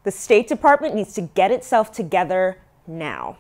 The State Department needs to get itself together now.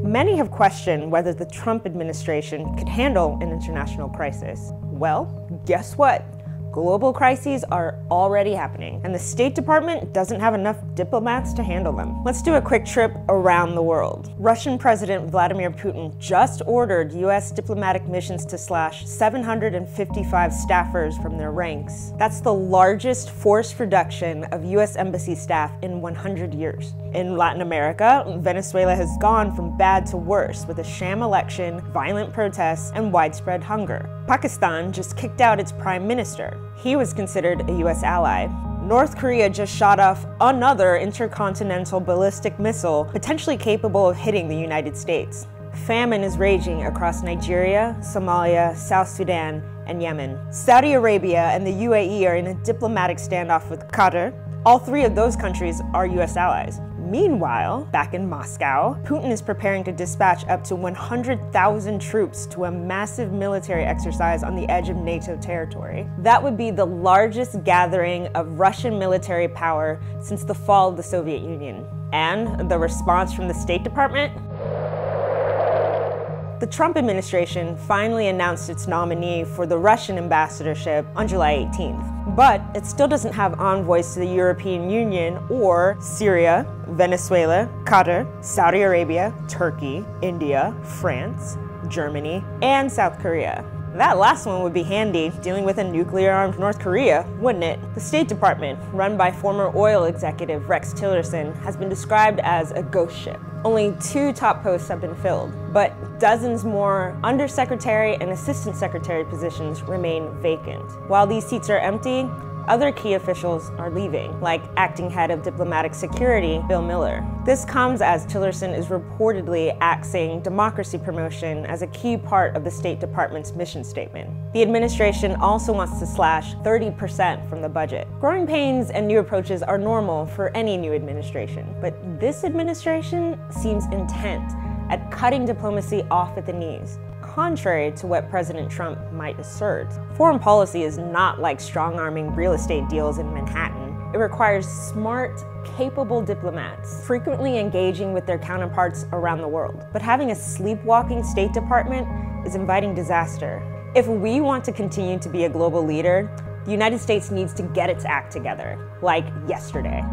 Many have questioned whether the Trump administration could handle an international crisis. Well, guess what? Global crises are already happening, and the State Department doesn't have enough diplomats to handle them. Let's do a quick trip around the world. Russian President Vladimir Putin just ordered U.S. diplomatic missions to slash 755 staffers from their ranks. That's the largest forced reduction of U.S. embassy staff in 100 years. In Latin America, Venezuela has gone from bad to worse with a sham election, violent protests, and widespread hunger. Pakistan just kicked out its prime minister. He was considered a U.S. ally. North Korea just shot off another intercontinental ballistic missile potentially capable of hitting the United States. Famine is raging across Nigeria, Somalia, South Sudan, and Yemen. Saudi Arabia and the UAE are in a diplomatic standoff with Qatar. All three of those countries are U.S. allies. Meanwhile, back in Moscow, Putin is preparing to dispatch up to 100,000 troops to a massive military exercise on the edge of NATO territory. That would be the largest gathering of Russian military power since the fall of the Soviet Union. And the response from the State Department? The Trump administration finally announced its nominee for the Russian ambassadorship on July 18th. But it still doesn't have envoys to the European Union or Syria, Venezuela, Qatar, Saudi Arabia, Turkey, India, France, Germany, and South Korea. That last one would be handy, dealing with a nuclear-armed North Korea, wouldn't it? The State Department, run by former oil executive Rex Tillerson, has been described as a ghost ship. Only 2 top posts have been filled, but dozens more undersecretary and assistant secretary positions remain vacant. While these seats are empty, other key officials are leaving, like acting head of diplomatic security, Bill Miller. This comes as Tillerson is reportedly axing democracy promotion as a key part of the State Department's mission statement. The administration also wants to slash 30% from the budget. Growing pains and new approaches are normal for any new administration, but this administration seems intent at cutting diplomacy off at the knees. Contrary to what President Trump might assert, foreign policy is not like strong-arming real estate deals in Manhattan. It requires smart, capable diplomats, frequently engaging with their counterparts around the world. But having a sleepwalking State Department is inviting disaster. If we want to continue to be a global leader, the United States needs to get its act together, like yesterday.